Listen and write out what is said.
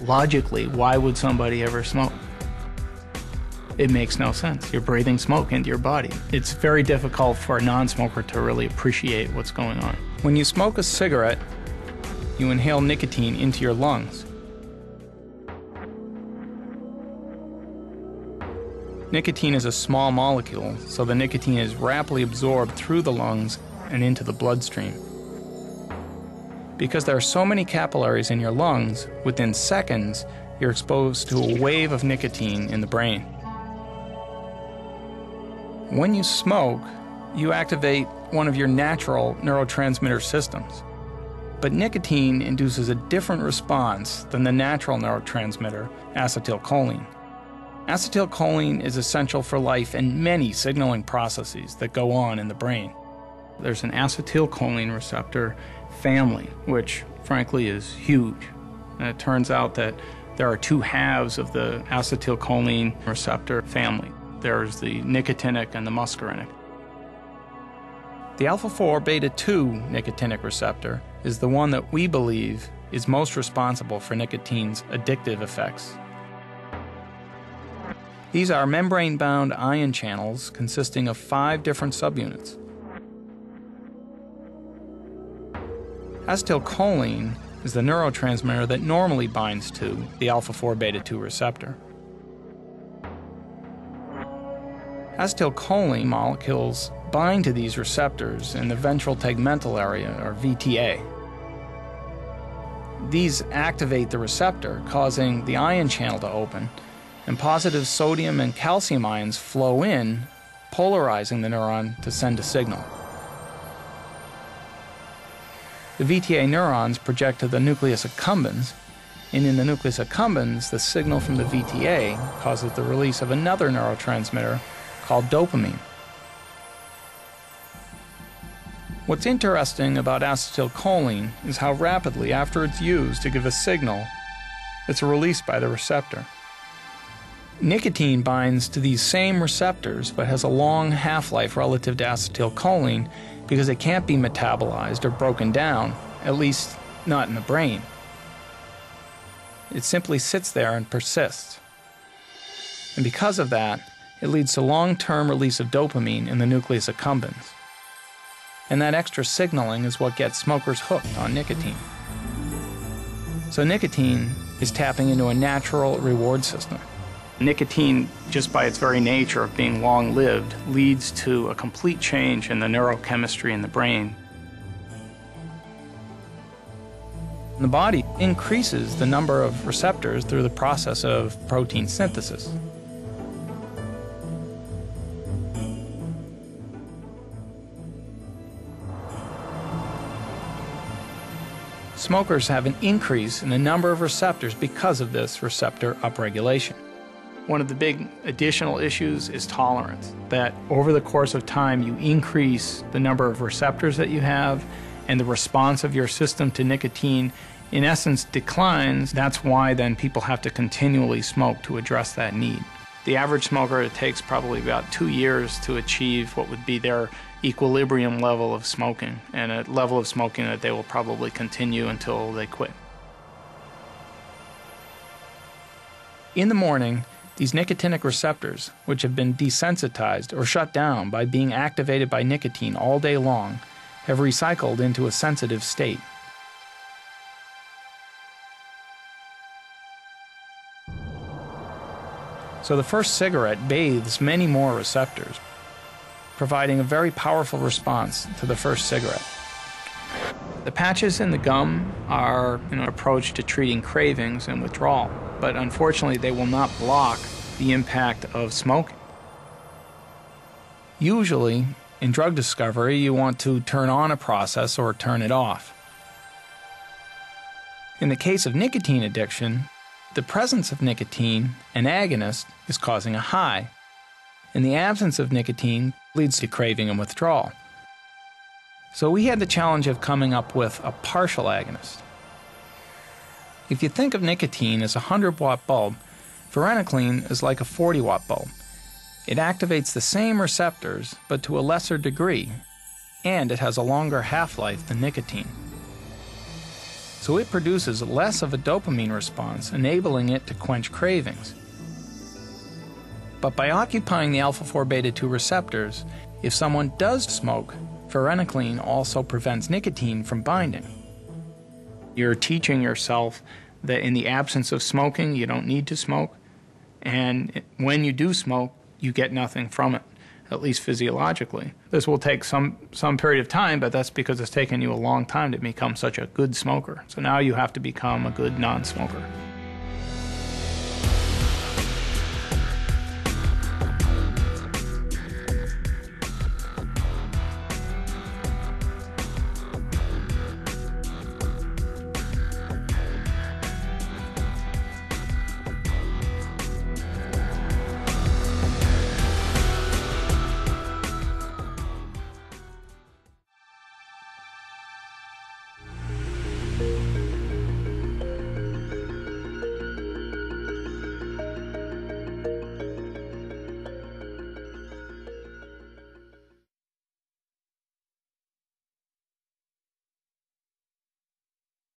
Logically, why would somebody ever smoke? It makes no sense. You're breathing smoke into your body. It's very difficult for a non-smoker to really appreciate what's going on. When you smoke a cigarette, you inhale nicotine into your lungs. Nicotine is a small molecule, so the nicotine is rapidly absorbed through the lungs and into the bloodstream. Because there are so many capillaries in your lungs, within seconds, you're exposed to a wave of nicotine in the brain. When you smoke, you activate one of your natural neurotransmitter systems. But nicotine induces a different response than the natural neurotransmitter, acetylcholine. Acetylcholine is essential for life and many signaling processes that go on in the brain. There's an acetylcholine receptor family, which frankly is huge. And it turns out that there are two halves of the acetylcholine receptor family. There's the nicotinic and the muscarinic. The alpha-4 beta-2 nicotinic receptor is the one that we believe is most responsible for nicotine's addictive effects. These are membrane-bound ion channels consisting of 5 different subunits. Acetylcholine is the neurotransmitter that normally binds to the alpha-4 beta-2 receptor. Acetylcholine molecules bind to these receptors in the ventral tegmental area, or VTA. These activate the receptor, causing the ion channel to open, and positive sodium and calcium ions flow in, polarizing the neuron to send a signal. The VTA neurons project to the nucleus accumbens, and in the nucleus accumbens, the signal from the VTA causes the release of another neurotransmitter called dopamine. What's interesting about acetylcholine is how rapidly, after it's used to give a signal, it's released by the receptor. Nicotine binds to these same receptors but has a long half-life relative to acetylcholine because it can't be metabolized or broken down, at least not in the brain. It simply sits there and persists. And because of that, it leads to long-term release of dopamine in the nucleus accumbens. And that extra signaling is what gets smokers hooked on nicotine. So nicotine is tapping into a natural reward system. Nicotine, just by its very nature of being long-lived, leads to a complete change in the neurochemistry in the brain. The body increases the number of receptors through the process of protein synthesis. Smokers have an increase in the number of receptors because of this receptor upregulation. One of the big additional issues is tolerance, that over the course of time you increase the number of receptors that you have, and the response of your system to nicotine in essence declines. That's why then people have to continually smoke to address that need. The average smoker, it takes probably about 2 years to achieve what would be their equilibrium level of smoking, and a level of smoking that they will probably continue until they quit. In the morning, these nicotinic receptors, which have been desensitized or shut down by being activated by nicotine all day long, have recycled into a sensitive state. So the first cigarette bathes many more receptors, providing a very powerful response to the first cigarette. The patches in the gum are an approach to treating cravings and withdrawal, but unfortunately they will not block the impact of smoking. Usually, in drug discovery, you want to turn on a process or turn it off. In the case of nicotine addiction, the presence of nicotine, an agonist, is causing a high, and the absence of nicotine leads to craving and withdrawal. So we had the challenge of coming up with a partial agonist. If you think of nicotine as a 100-watt bulb, varenicline is like a 40-watt bulb. It activates the same receptors, but to a lesser degree, and it has a longer half-life than nicotine. so it produces less of a dopamine response, enabling it to quench cravings. But by occupying the alpha-4 beta-2 receptors, if someone does smoke, varenicline also prevents nicotine from binding. You're teaching yourself that in the absence of smoking, you don't need to smoke, and when you do smoke, you get nothing from it, at least physiologically. This will take some period of time, but that's because it's taken you a long time to become such a good smoker. So now you have to become a good non-smoker.